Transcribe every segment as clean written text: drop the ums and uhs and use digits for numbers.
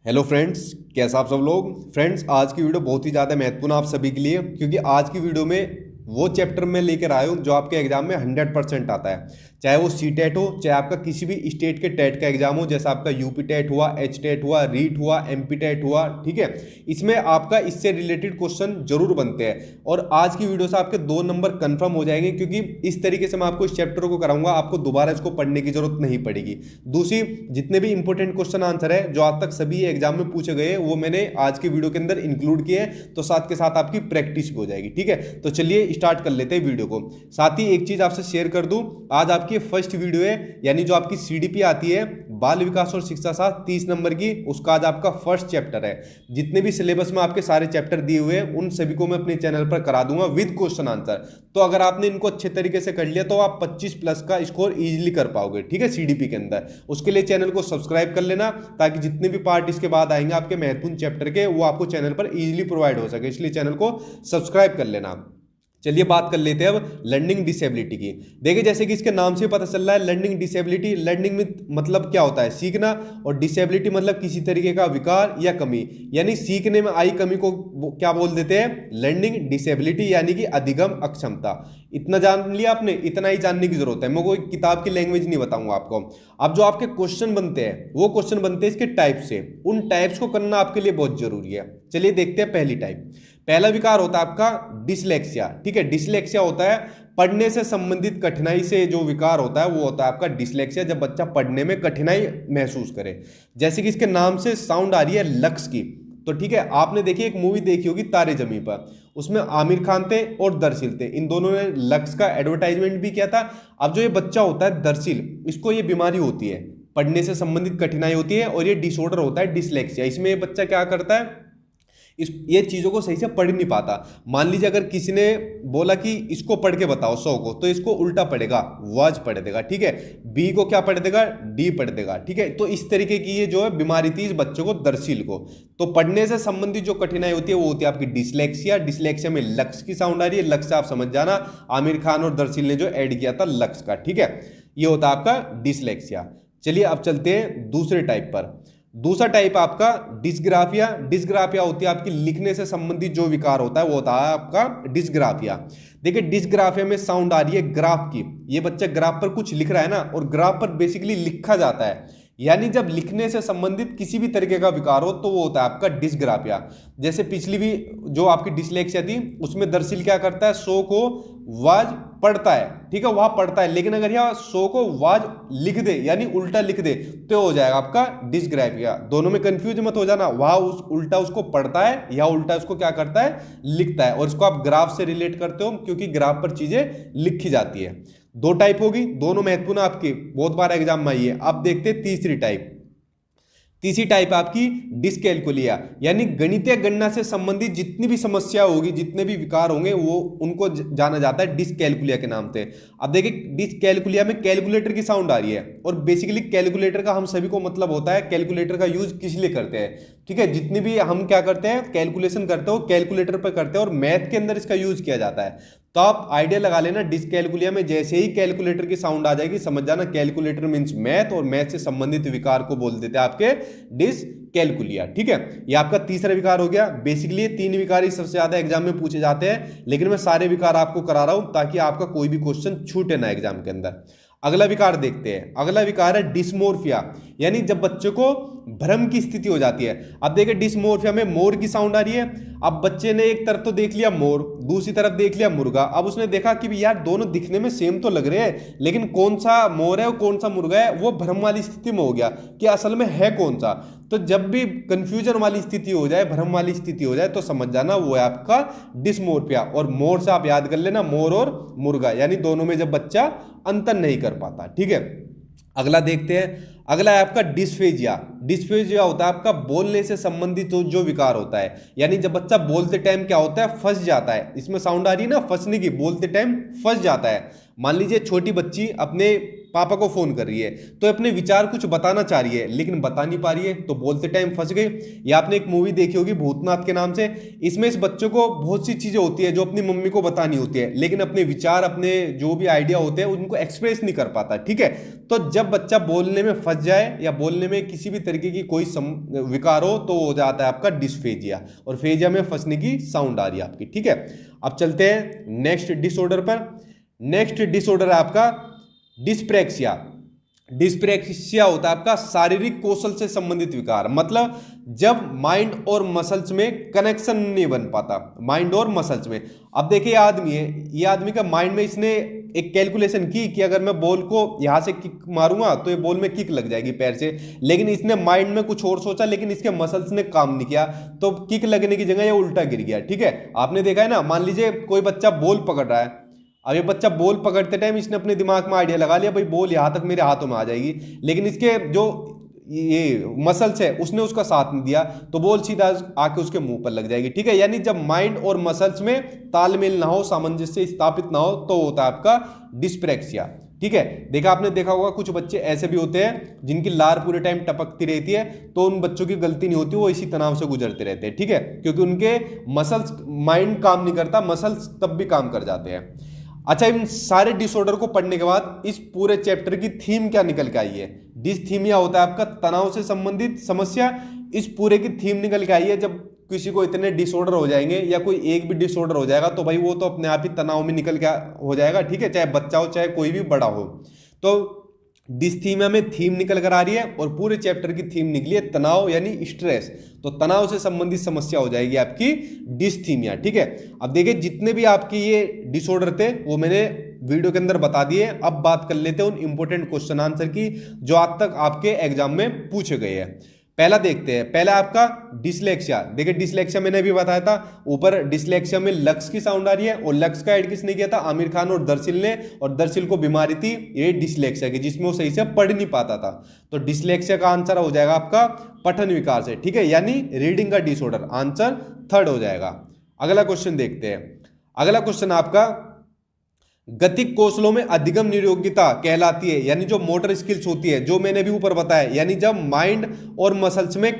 Hello friends, कैसा आप सब लोग। फ्रेंड्स, आज की वीडियो बहुत ही ज़्यादा महत्वपूर्ण आप सभी के लिए, क्योंकि आज की वीडियो में वो चैप्टर मैं लेकर आया हूँ जो आपके एग्जाम में 100% आता है। चाहे वो सी टेट हो, चाहे आपका किसी भी स्टेट के टेट का एग्जाम हो, जैसा आपका यूपी टेट हुआ, एच टेट हुआ, रीट हुआ, एमपी टेट हुआ, ठीक है। इसमें आपका इससे रिलेटेड क्वेश्चन जरूर बनते हैं और आज की वीडियो से आपके 2 नंबर कंफर्म हो जाएंगे, क्योंकि इस तरीके से मैं आपको इस चैप्टर को कराऊंगा, आपको दोबारा इसको पढ़ने की जरूरत नहीं पड़ेगी। दूसरी, जितने भी इंपॉर्टेंट क्वेश्चन आंसर है जो आज तक सभी एग्जाम में पूछे गए वो मैंने आज की वीडियो के अंदर इंक्लूड किए हैं, तो साथ के साथ आपकी प्रैक्टिस भी हो जाएगी। ठीक है, तो चलिए स्टार्ट कर लेते हैं वीडियो को। साथ ही एक चीज आपसे शेयर कर दूं, आज आपकी फर्स्ट वीडियो है, यानी जो आपकी सीडीपी आती है बाल विकास और शिक्षा शास्त्र 30 नंबर की, उसका आज आपका फर्स्ट चैप्टर है। जितने भी सिलेबस में आपके सारे चैप्टर दिए हुए हैं उन सभी को मैं अपने चैनल पर करा दूंगा विद क्वेश्चन आंसर। तो अगर आपने इनको अच्छे तरीके से कर लिया तो आप 25 प्लस का स्कोर इजीली कर पाओगे। ठीक है, सीडीपी के अंदर। उसके लिए चैनल को सब्सक्राइब कर लेना, ताकि जितने भी पार्ट इसके बाद आएंगे आपके महत्वपूर्ण चैप्टर के, वो आपको चैनल पर इजीली प्रोवाइड हो सके, इसलिए चैनल को सब्सक्राइब कर लेना। चलिए बात कर लेते हैं अब लर्निंग डिसेबिलिटी की। देखिए, जैसे कि इसके नाम से पता चल रहा है, लर्निंग डिसेबिलिटी। लर्निंग में मतलब क्या होता है? सीखना, और डिसेबिलिटी मतलब किसी तरीके का विकार या कमी, यानी सीखने में आई कमी को क्या बोल देते हैं? लर्निंग डिसेबिलिटी, यानी कि अधिगम अक्षमता। इतना जान लिया आपने, इतना ही जानने की जरूरत है, मैं कोई किताब की लैंग्वेज नहीं बताऊंगा आपको। अब जो आपके क्वेश्चन बनते हैं वो क्वेश्चन बनते हैं इसके टाइप से, उन टाइप्स को करना आपके लिए बहुत जरूरी है। चलिए देखते हैं पहली टाइप। पहला विकार होता है आपका डिसलेक्सिया। ठीक है, डिसलेक्सिया होता है पढ़ने से संबंधित कठिनाई से जो विकार होता है वो होता है आपका डिसलेक्सिया, जब बच्चा पढ़ने में कठिनाई महसूस करे। जैसे कि इसके नाम से साउंड आ रही है लक्स की, तो ठीक है, आपने देखी एक मूवी देखी होगी तारे जमीन पर, उसमें आमिर खान थे और दरसील थे, इन दोनों ने लक्स का एडवर्टाइजमेंट भी किया था। अब जो ये बच्चा होता है दरसील, इसको ये बीमारी होती है, पढ़ने से संबंधित कठिनाई होती है, और ये डिसऑर्डर होता है डिसलेक्सिया। इसमें ये बच्चा क्या करता है, ये चीजों को सही से पढ़ नहीं पाता। मान लीजिए अगर किसी ने बोला कि इसको पढ़ के बताओ 100 को, तो इसको उल्टा पढ़ेगा, वाज पढ़ देगा। ठीक है, बी को क्या पढ़ देगा? डी पढ़ देगा। ठीक है, तो इस तरीके की ये जो है बीमारी थी इस बच्चे को, दरसील को। तो पढ़ने से संबंधित जो कठिनाई होती है वो होती है आपकी डिसलेक्सिया। डिसलेक्सिया में लक्स की साउंड आ रही है, लक्स से आप समझ जाना, आमिर खान और दरसील ने जो ऐड किया था लक्स का। ठीक है, ये होता है आपका डिसलेक्सिया। चलिए अब चलते हैं दूसरे टाइप पर। दूसरा टाइप आपका डिस्ग्राफिया। डिस्ग्राफिया होती है आपकी लिखने से संबंधित जो विकार होता है वो होता है आपका डिस्ग्राफिया। देखिए, डिस्ग्राफिया में साउंड आ रही है ग्राफ की, ये बच्चा ग्राफ पर कुछ लिख रहा है ना, और ग्राफ पर बेसिकली लिखा जाता है, यानी जब लिखने से संबंधित किसी भी तरीके का विकार हो तो वो होता है आपका डिस्ग्राफिया। जैसे पिछली भी जो आपकी डिसलेक्सिया थी उसमें दरअसल क्या करता है, सो को वाज पढ़ता है, ठीक है, वहां पढ़ता है, लेकिन अगर यहाँ सो को वाज लिख दे यानी उल्टा लिख दे तो हो जाएगा आपका डिस्ग्राफिया। दोनों में कंफ्यूज मत हो जाना, वहां उस उल्टा उसको पढ़ता है या उल्टा उसको क्या करता है, लिखता है, और इसको आप ग्राफ से रिलेट करते हो क्योंकि ग्राफ पर चीजें लिखी जाती है। 2 टाइप होगी, दोनों महत्वपूर्ण आपकी, बहुत बार एग्जाम में आई है। अब देखते हैं तीसरी टाइप। तीसरी टाइप आपकी डिसकैलकुलिया, यानी गणितीय गणना से संबंधित जितनी भी समस्या होगी, जितने भी विकार होंगे, वो उनको जाना जाता है डिसकैलकुलिया के नाम से। अब देखिए, डिसकैलकुलिया में कैलकुलेटर की साउंड आ रही है, और बेसिकली कैलकुलेटर का हम सभी को मतलब होता है, कैलकुलेटर का यूज किस लिए करते हैं? ठीक है, जितनी भी हम क्या करते हैं, कैलकुलेशन करते हो कैलकुलेटर पर करते हैं, और मैथ के अंदर इसका यूज किया जाता है। तो आप आइडिया लगा लेना, डिसकैलकुलिया में जैसे ही कैलकुलेटर की साउंड आ जाएगी समझ जाना कैलकुलेटर मींस मैथ, और मैथ से संबंधित विकार को बोल देते हैं आपके डिसकैलकुलिया। ठीक है, ये आपका तीसरा विकार हो गया। बेसिकली ये 3 विकार ही सबसे ज्यादा एग्जाम में पूछे जाते हैं, लेकिन मैं सारे विकार आपको करा रहा हूं ताकि आपका कोई भी क्वेश्चन छूटे ना एग्जाम के अंदर। अगला विकार देखते हैं। अगला विकार है डिस्मोर्फिया, यानी जब बच्चे को भ्रम की स्थिति हो जाती है। अब देखिए, डिस्मोर्फिया में मोर की साउंड आ रही है। अब बच्चे ने एक तरफ तो देख लिया मोर, दूसरी तरफ देख लिया मुर्गा। अब उसने देखा कि यार दोनों दिखने में सेम तो लग रहे हैं, लेकिन कौन सा मोर है और कौन सा मुर्गा है, वो भ्रम वाली स्थिति में हो गया कि असल में है कौन सा। तो जब भी कंफ्यूजन वाली स्थिति हो जाए, भ्रम वाली स्थिति हो जाए, तो समझ जाना वो है आपका डिस्मोर्फिया। और मोर से आप याद कर लेना, मोर और मुर्गा, यानी दोनों में जब बच्चा अंतर नहीं कर पाता। ठीक है, अगला देखते हैं। अगला है आपका डिस्फेजिया। डिस्फेजिया होता है आपका बोलने से संबंधित जो विकार होता है, यानी जब बच्चा बोलते टाइम क्या होता है, फंस जाता है। इसमें साउंड आ रही है ना फंसने की, बोलते टाइम फंस जाता है। मान लीजिए छोटी बच्ची अपने पापा को फोन कर रही है, तो अपने विचार कुछ बताना चाह रही है लेकिन बता नहीं पा रही है, तो बोलते टाइम फंस गई। या आपने एक मूवी देखी होगी भूतनाथ के नाम से, इसमें इस बच्चों को बहुत सी चीजें होती है जो अपनी मम्मी को बतानी होती है, लेकिन अपने विचार, अपने जो भी आइडिया होते हैं उनको एक्सप्रेस नहीं कर पाता। ठीक है, तो जब बच्चा बोलने में फंस जाए या बोलने में किसी भी तरीके की कोई विकार हो तो हो जाता है आपका डिस्फेजिया, और फेजिया में फंसने की साउंड आ रही है आपकी। ठीक है, अब चलते हैं नेक्स्ट डिसऑर्डर पर। नेक्स्ट डिसऑर्डर है आपका डिस्प्रेक्सिया। डिस्प्रेक्सिया होता है आपका शारीरिक कौशल से संबंधित विकार, मतलब जब माइंड और मसल्स में कनेक्शन नहीं बन पाता, माइंड और मसल्स में। अब देखिए आदमी है, ये आदमी का माइंड में इसने एक कैलकुलेशन की कि अगर मैं बॉल को यहां से किक मारूंगा तो ये बॉल में किक लग जाएगी पैर से, लेकिन इसने माइंड में कुछ और सोचा, लेकिन इसके मसल्स ने काम नहीं किया, तो किक लगने की जगह ये उल्टा गिर गया। ठीक है, आपने देखा है ना, मान लीजिए कोई बच्चा बॉल पकड़ रहा है, अब ये बच्चा बॉल पकड़ते टाइम इसने अपने दिमाग में आइडिया लगा लिया भाई बॉल यहां तक मेरे हाथों में आ जाएगी, लेकिन इसके जो ये मसल्स है उसने उसका साथ नहीं दिया, तो बॉल सीधा आके उसके मुंह पर लग जाएगी। ठीक है, यानी जब माइंड और मसल्स में तालमेल ना हो, सामंजस्य स्थापित ना हो, तो होता है आपका डिस्प्रेक्सिया। ठीक है, देखा आपने देखा होगा कुछ बच्चे ऐसे भी होते हैं जिनकी लार पूरे टाइम टपकती रहती है, तो उन बच्चों की गलती नहीं होती, वो इसी तनाव से गुजरते रहते हैं। ठीक है, क्योंकि उनके मसल्स, माइंड काम नहीं करता, मसल्स तब भी काम कर जाते हैं। अच्छा, इन सारे डिसऑर्डर को पढ़ने के बाद इस पूरे चैप्टर की थीम क्या निकल के आई है? डिसथीमिया होता है आपका तनाव से संबंधित समस्या। इस पूरे की थीम निकल के आई है, जब किसी को इतने डिसऑर्डर हो जाएंगे या कोई एक भी डिसऑर्डर हो जाएगा तो भाई वो तो अपने आप ही तनाव में निकल के हो जाएगा। ठीक है, चाहे बच्चा हो चाहे कोई भी बड़ा हो। तो डिसथीमिया में थीम निकल कर आ रही है और पूरे चैप्टर की थीम निकली है तनाव यानी स्ट्रेस, तो तनाव से संबंधित समस्या हो जाएगी आपकी डिसथीमिया। ठीक है, अब देखिए जितने भी आपकी ये डिसऑर्डर थे वो मैंने वीडियो के अंदर बता दिए। अब बात कर लेते हैं उन इंपॉर्टेंट क्वेश्चन आंसर की जो आज तक आपके एग्जाम में पूछे गए हैं। पहला देखते हैं, पहला आपका डिसलेक्सिया। देखिए डिसलेक्सिया मैंने अभी बताया था, ऊपर डिसलेक्सिया में लक्स की साउंड आ रही है, और लक्स का ऐड किसने किया था? आमिर खान और दरसिल ने, और दरसिल को बीमारी थी ये डिसलेक्सिया की, जिसमें वो सही से पढ़ नहीं पाता था। तो डिसलेक्सिया का आंसर हो जाएगा आपका पठन विकार से। ठीक है, यानी रीडिंग का डिसऑर्डर, आंसर थर्ड हो जाएगा। अगला क्वेश्चन देखते हैं। अगला क्वेश्चन आपका गतिक कौशलों में अधिगम निरोग्यता कहलाती है, यानी जो मोटर स्किल्स होती है, जो मैंने भी ऊपर बताया, यानी जब माइंड और मसल्स में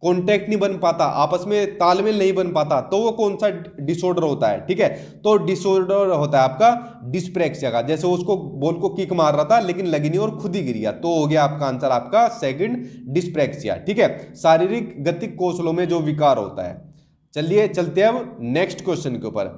कॉन्टैक्ट नहीं बन पाता, आपस में तालमेल नहीं बन पाता, तो वो कौन सा डिसऑर्डर होता है? ठीक है, तो डिसऑर्डर होता है आपका डिस्प्रेक्सिया का। जैसे उसको बॉल को किक मार रहा था लेकिन लगी नहीं और खुद ही गिर गया, तो हो गया आपका आंसर आपका सेकंड डिस्प्रेक्सिया। ठीक है, शारीरिक गतिक कौशलों में जो विकार होता है। चलिए चलते हैं अब नेक्स्ट क्वेश्चन के ऊपर।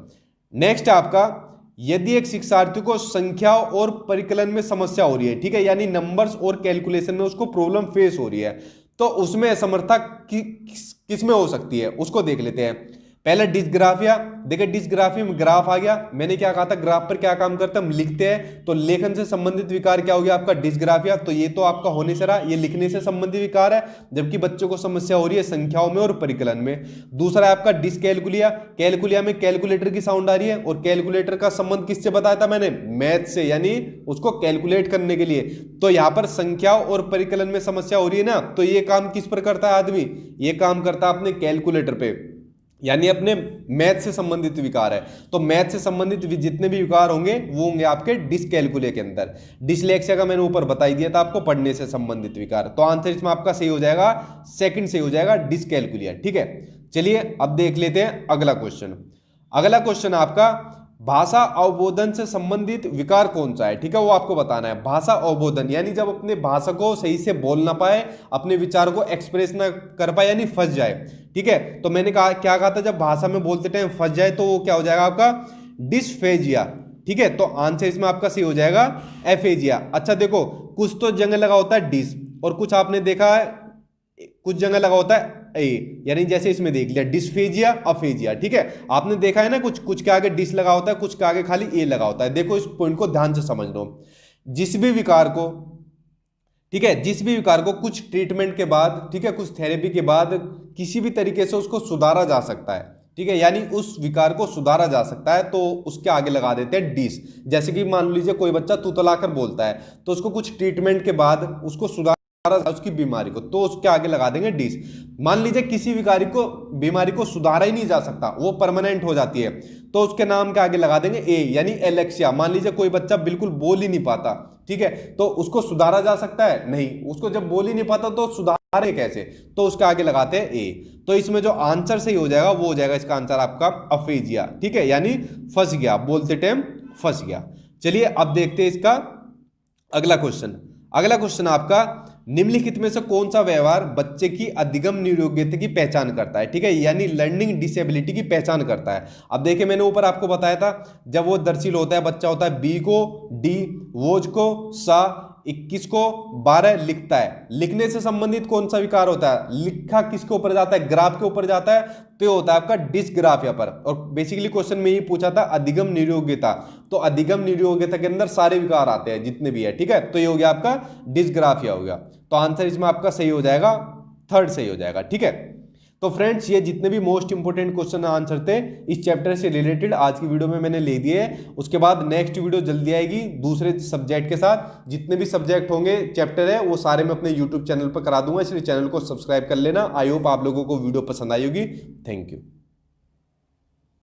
नेक्स्ट आपका, यदि एक शिक्षार्थी को संख्या और परिकलन में समस्या हो रही है, ठीक है, यानी नंबर्स और कैलकुलेशन में उसको प्रॉब्लम फेस हो रही है, तो उसमें असमर्थता किस में हो सकती है उसको देख लेते हैं। पहले डिस्ग्राफिया। देखिए डिस्ग्राफी में ग्राफ आ गया, मैंने क्या कहा था, ग्राफ पर क्या काम करते हैं हम लिखते हैं, तो लेखन से संबंधित विकार क्या हो गया आपका डिस्ग्राफिया। तो ये तो आपका होने से रहा, ये लिखने से संबंधित विकार है, जबकि बच्चों को समस्या हो रही है संख्याओं में और परिकलन में। दूसरा है आपका डिसकैलकुलिया। कैलकुलिया में कैलकुलेटर की साउंड आ रही है, और कैलकुलेटर का संबंध किससे बताया था मैंने? मैथ से, यानी उसको कैलकुलेट करने के लिए। तो यहां पर संख्या और परिकलन में समस्या हो रही है ना, तो ये काम किस पर करता है आदमी? ये काम करता है अपने कैलकुलेटर पे, यानी अपने मैथ से संबंधित विकार है। तो मैथ से संबंधित जितने भी विकार होंगे वो होंगे आपके डिसकैलकुलिया के अंदर। डिसलेक्सिया का मैंने ऊपर बता ही दिया था आपको, पढ़ने से संबंधित विकार। तो आंसर इसमें आपका सही हो जाएगा, सेकंड सही हो जाएगा, डिसकैलकुलिया। ठीक है, चलिए अब देख लेते हैं अगला क्वेश्चन। अगला क्वेश्चन आपका, भाषा अवबोधन से संबंधित विकार कौन सा है? ठीक है, वो आपको बताना है। भाषा अवबोधन यानी जब अपने भाषा को सही से बोल ना पाए, अपने विचार को एक्सप्रेस ना कर पाए, यानी फंस जाए। ठीक है, तो मैंने कहा क्या कहा था, जब भाषा में बोलते टाइम फंस जाए तो वो क्या हो जाएगा आपका डिस्फेजिया। ठीक है, तो आंसर इसमें आपका सही हो जाएगा एफेजिया। अच्छा देखो, कुछ तो जगह लगा होता है डिस, और कुछ आपने देखा है कुछ जगह लगा होता है ए, यानी जैसे इसमें देख लिया डिस्फेजिया अफेजिया। ठीक है, आपने देखा है ना, कुछ कुछ के आगे डिस लगा होता है, कुछ के आगे खाली ए लगा होता है। देखो इस पॉइंट को ध्यान से समझ लो। जिस भी विकार को, ठीक है, जिस भी विकार को कुछ ट्रीटमेंट के बाद, ठीक है, कुछ थेरेपी के बाद किसी भी तरीके से उसको सुधारा जा सकता है। ठीक है, यानी उस विकार को सुधारा जा सकता है, तो उसके आगे लगा देते हैं डिस। जैसे कि मान लीजिए कोई बच्चा तुतलाकर बोलता है, तो उसको कुछ ट्रीटमेंट के बाद उसको सुधार उसकी बीमारी को, तो उसके आगे लगा देंगे डिस। मान लीजिए किसी बीमारी को सुधारा ही नहीं जा सकता, वो परमानेंट हो जाती है, तो उसके नाम के आगे लगा देंगे ए, यानी एलेक्सिया। मान लीजिए कोई बच्चा बिल्कुल बोल ही नहीं पाता, ठीक है, तो उसको सुधारा जा सकता है? नहीं, उसको जब बोल ही नहीं पाता तो सुधारे कैसे? तो उसके आगे लगाते हैं ए। तो इसमें जो आंसर सही हो जाएगा वो हो जाएगा इसका आंसर आपका अफेजिया, ठीक है, यानी फंस गया, बोलते टाइम फंस गया। चलिए अब देखते हैं इसका अगला क्वेश्चन। अगला क्वेश्चन आपका, निम्नलिखित में से कौन सा व्यवहार बच्चे की अधिगम निर्योग्यता की पहचान करता है, ठीक है, यानी लर्निंग डिसेबिलिटी की पहचान करता है। अब देखिए मैंने ऊपर आपको बताया था, जब वो दर्शील होता है, बच्चा होता है, बी को डी, वोज को सा, 21 को 12 लिखता है। लिखने से संबंधित कौन सा विकार होता है? लिखा किसके ऊपर जाता है? ग्राफ के ऊपर जाता है, तो ये होता है आपका डिस्ग्राफिया पर। और बेसिकली क्वेश्चन में ये पूछा था अधिगम निर्योग्यता, तो अधिगम निर्योग्यता के अंदर सारे विकार आते हैं जितने भी है, ठीक है, तो ये हो गया आपका डिस्ग्राफिया हो गया। तो आंसर इसमें आपका सही हो जाएगा, थर्ड सही हो जाएगा, ठीक है। तो फ्रेंड्स ये जितने भी मोस्ट इंपोर्टेंट क्वेश्चन आंसर थे इस चैप्टर से रिलेटेड आज की वीडियो में मैंने ले दिए। उसके बाद नेक्स्ट वीडियो जल्दी आएगी दूसरे सब्जेक्ट के साथ। जितने भी सब्जेक्ट होंगे चैप्टर है वो सारे मैं अपने यूट्यूब चैनल पर करा दूंगा, इसलिए चैनल को सब्सक्राइब कर लेना। आई होप आप लोगों को वीडियो पसंद आई होगी। Thank you.